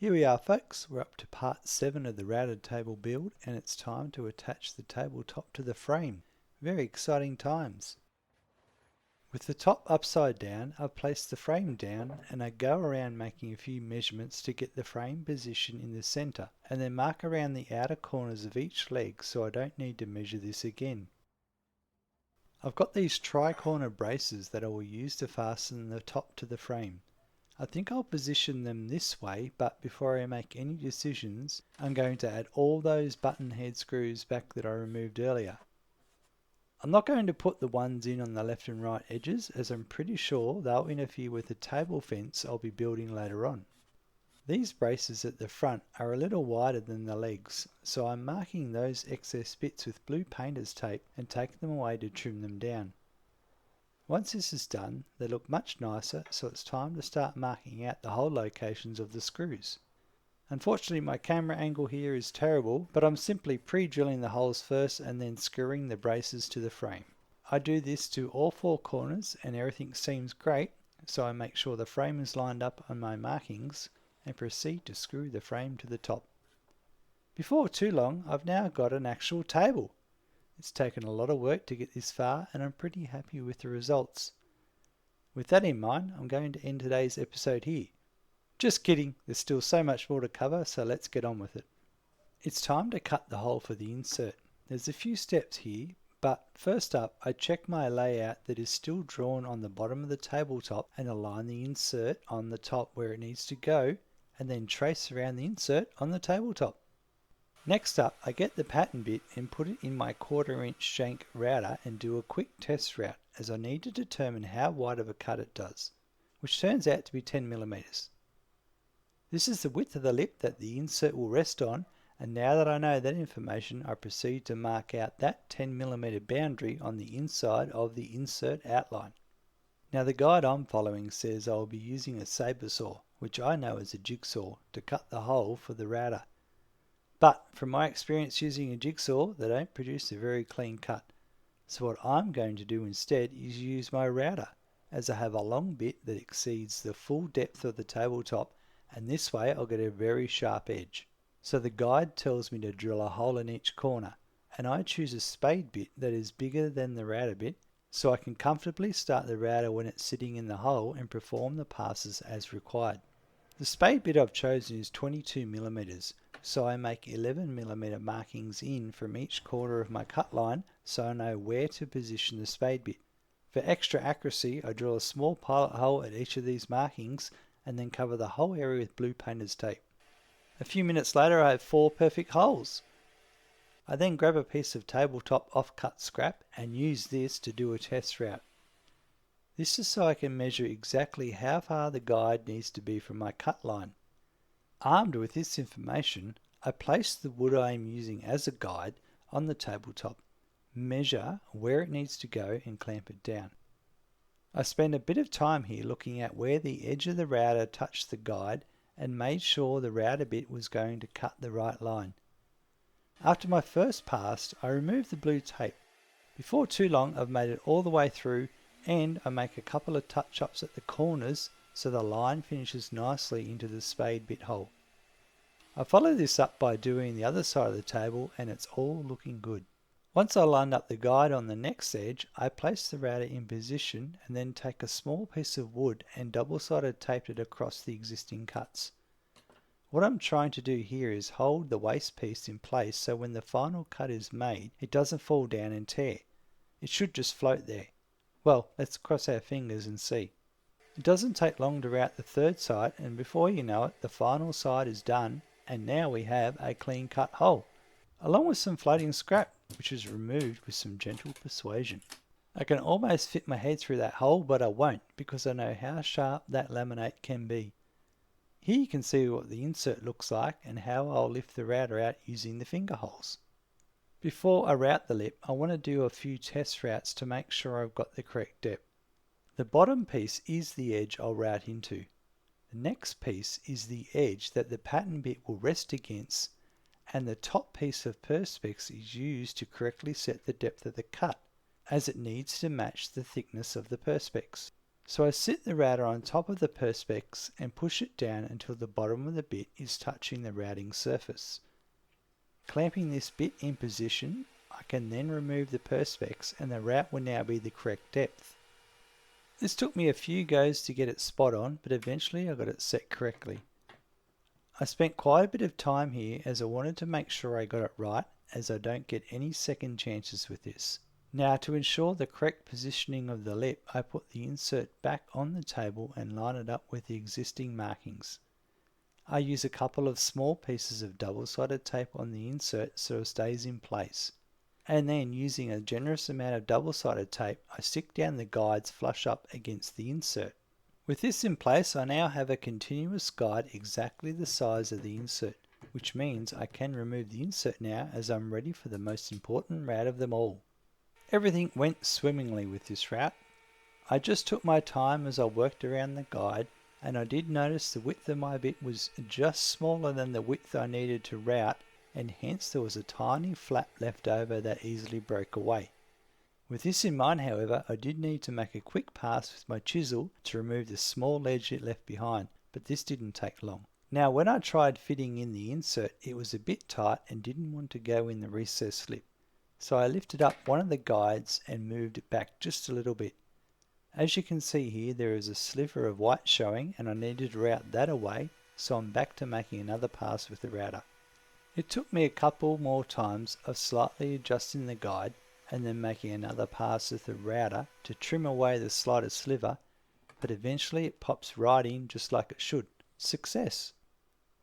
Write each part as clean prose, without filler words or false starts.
Here we are folks, we're up to part 7 of the router table build and it's time to attach the tabletop to the frame. Very exciting times. With the top upside down, I've placed the frame down and I go around making a few measurements to get the frame position in the center and then mark around the outer corners of each leg so I don't need to measure this again. I've got these tri-corner braces that I will use to fasten the top to the frame. I think I'll position them this way, but before I make any decisions, I'm going to add all those button head screws back that I removed earlier. I'm not going to put the ones in on the left and right edges, as I'm pretty sure they'll interfere with the table fence I'll be building later on. These braces at the front are a little wider than the legs, so I'm marking those excess bits with blue painter's tape and taking them away to trim them down. Once this is done, they look much nicer, so it's time to start marking out the hole locations of the screws. Unfortunately my camera angle here is terrible, but I'm simply pre-drilling the holes first and then screwing the braces to the frame. I do this to all 4 corners and everything seems great, so I make sure the frame is lined up on my markings and proceed to screw the frame to the top. Before too long, I've now got an actual table. It's taken a lot of work to get this far and I'm pretty happy with the results. With that in mind, I'm going to end today's episode here. Just kidding, there's still so much more to cover, so let's get on with it. It's time to cut the hole for the insert. There's a few steps here, but first up I check my layout that is still drawn on the bottom of the tabletop and align the insert on the top where it needs to go and then trace around the insert on the tabletop. Next up, I get the pattern bit and put it in my 1/4 inch shank router and do a quick test route as I need to determine how wide of a cut it does, which turns out to be 10mm. This is the width of the lip that the insert will rest on, and now that I know that information I proceed to mark out that 10mm boundary on the inside of the insert outline. Now the guide I'm following says I will be using a saber saw, which I know is a jigsaw, to cut the hole for the router. But from my experience using a jigsaw, they don't produce a very clean cut. So what I'm going to do instead is use my router, as I have a long bit that exceeds the full depth of the tabletop, and this way I'll get a very sharp edge. So the guide tells me to drill a hole in each corner, and I choose a spade bit that is bigger than the router bit, so I can comfortably start the router when it's sitting in the hole and perform the passes as required. The spade bit I've chosen is 22mm, so I make 11mm markings in from each corner of my cut line so I know where to position the spade bit. For extra accuracy, I drill a small pilot hole at each of these markings and then cover the whole area with blue painter's tape. A few minutes later I have 4 perfect holes. I then grab a piece of tabletop off-cut scrap and use this to do a test route. This is so I can measure exactly how far the guide needs to be from my cut line. Armed with this information, I place the wood I am using as a guide on the tabletop, measure where it needs to go and clamp it down. I spend a bit of time here looking at where the edge of the router touched the guide and made sure the router bit was going to cut the right line. After my first pass, I remove the blue tape. Before too long I've made it all the way through, and I make a couple of touch-ups at the corners so the line finishes nicely into the spade bit hole. I follow this up by doing the other side of the table and it's all looking good. Once I lined up the guide on the next edge, I place the router in position and then take a small piece of wood and double-sided tape it across the existing cuts. What I'm trying to do here is hold the waste piece in place so when the final cut is made, it doesn't fall down and tear. It should just float there. Well, let's cross our fingers and see. It doesn't take long to route the third side, and before you know it, the final side is done, and now we have a clean cut hole, along with some floating scrap, which is removed with some gentle persuasion. I can almost fit my head through that hole, but I won't, because I know how sharp that laminate can be. Here you can see what the insert looks like and how I'll lift the router out using the finger holes. Before I route the lip, I want to do a few test routes to make sure I've got the correct depth. The bottom piece is the edge I'll route into. The next piece is the edge that the pattern bit will rest against, and the top piece of perspex is used to correctly set the depth of the cut, as it needs to match the thickness of the perspex. So I sit the router on top of the Perspex and push it down until the bottom of the bit is touching the routing surface. Clamping this bit in position, I can then remove the Perspex and the route will now be the correct depth. This took me a few goes to get it spot on, but eventually I got it set correctly. I spent quite a bit of time here as I wanted to make sure I got it right, as I don't get any second chances with this. Now, to ensure the correct positioning of the lip, I put the insert back on the table and line it up with the existing markings. I use a couple of small pieces of double-sided tape on the insert so it stays in place. And then, using a generous amount of double-sided tape, I stick down the guides flush up against the insert. With this in place, I now have a continuous guide exactly the size of the insert, which means I can remove the insert now as I'm ready for the most important route of them all. Everything went swimmingly with this route. I just took my time as I worked around the guide, and I did notice the width of my bit was just smaller than the width I needed to route, and hence there was a tiny flap left over that easily broke away. With this in mind, however, I did need to make a quick pass with my chisel to remove the small ledge it left behind, but this didn't take long. Now, when I tried fitting in the insert, it was a bit tight and didn't want to go in the recessed lip. So I lifted up one of the guides and moved it back just a little bit. As you can see here, there is a sliver of white showing and I needed to route that away, so I'm back to making another pass with the router. It took me a couple more times of slightly adjusting the guide and then making another pass with the router to trim away the slightest sliver, but eventually it pops right in just like it should. Success!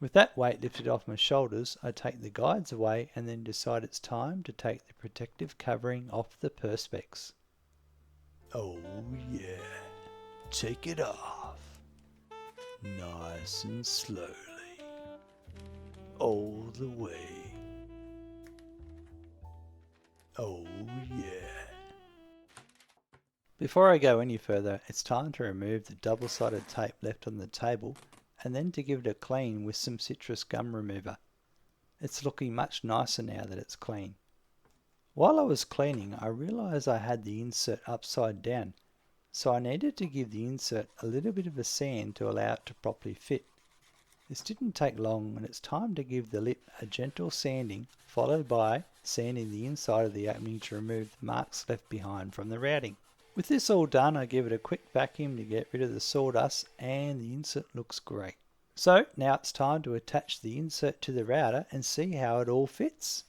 With that weight lifted off my shoulders, I take the guides away and then decide it's time to take the protective covering off the Perspex. Oh yeah, take it off. Nice and slowly. All the way. Oh yeah. Before I go any further, it's time to remove the double-sided tape left on the table and then to give it a clean with some citrus gum remover. It's looking much nicer now that it's clean. While I was cleaning, I realised I had the insert upside down, so I needed to give the insert a little bit of a sand to allow it to properly fit. This didn't take long and it's time to give the lip a gentle sanding, followed by sanding the inside of the opening to remove the marks left behind from the routing. With this all done, I give it a quick vacuum to get rid of the sawdust and the insert looks great. So now it's time to attach the insert to the router and see how it all fits.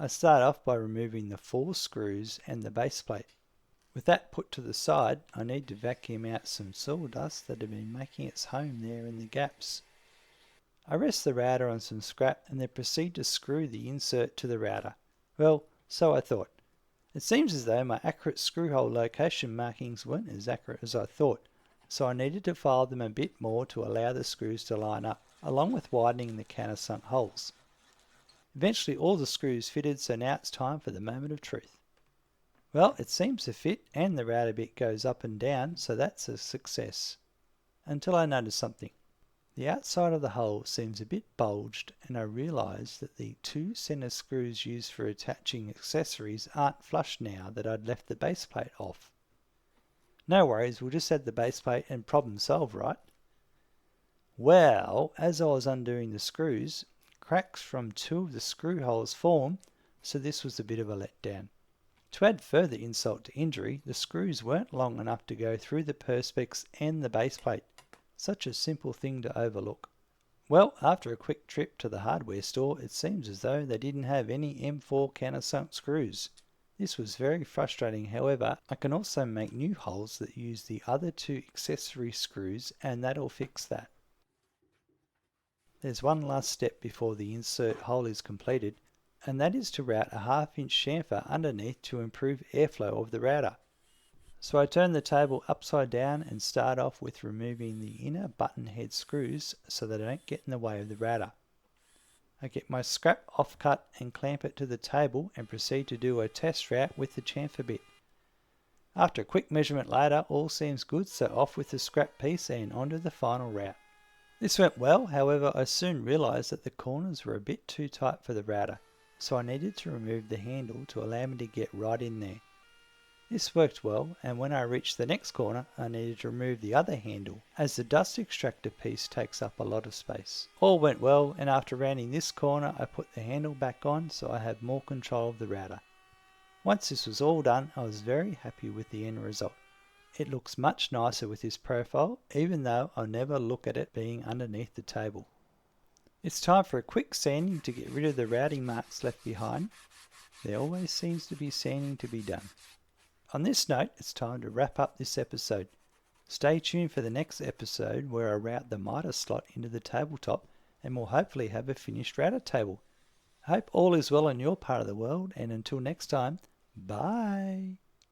I start off by removing the 4 screws and the base plate. With that put to the side, I need to vacuum out some sawdust that had been making its home there in the gaps. I rest the router on some scrap and then proceed to screw the insert to the router. Well, so I thought. It seems as though my accurate screw hole location markings weren't as accurate as I thought, so I needed to file them a bit more to allow the screws to line up, along with widening the countersunk holes. Eventually all the screws fitted, so now it's time for the moment of truth. Well, it seems to fit and the router bit goes up and down, so that's a success. Until I noticed something. The outside of the hole seems a bit bulged and I realised that the 2 centre screws used for attaching accessories aren't flush now that I'd left the base plate off. No worries, we'll just add the base plate and problem solved, right? Well, as I was undoing the screws, cracks from 2 of the screw holes formed, so this was a bit of a letdown. To add further insult to injury, the screws weren't long enough to go through the Perspex and the base plate. Such a simple thing to overlook. Well, after a quick trip to the hardware store, it seems as though they didn't have any M4 countersunk screws. This was very frustrating, however, I can also make new holes that use the other 2 accessory screws and that'll fix that. There's one last step before the insert hole is completed, and that is to route a 1/2 inch chamfer underneath to improve airflow of the router. So I turn the table upside down and start off with removing the inner button head screws so that they don't get in the way of the router. I get my scrap offcut and clamp it to the table and proceed to do a test route with the chamfer bit. After a quick measurement later, all seems good, so off with the scrap piece and onto the final route. This went well, however I soon realised that the corners were a bit too tight for the router, so I needed to remove the handle to allow me to get right in there. This worked well, and when I reached the next corner I needed to remove the other handle, as the dust extractor piece takes up a lot of space. All went well, and after rounding this corner I put the handle back on so I had more control of the router. Once this was all done, I was very happy with the end result. It looks much nicer with this profile, even though I'll never look at it being underneath the table. It's time for a quick sanding to get rid of the routing marks left behind. There always seems to be sanding to be done. On this note, it's time to wrap up this episode. Stay tuned for the next episode where I route the miter slot into the tabletop and we'll hopefully have a finished router table. I hope all is well in your part of the world, and until next time, bye!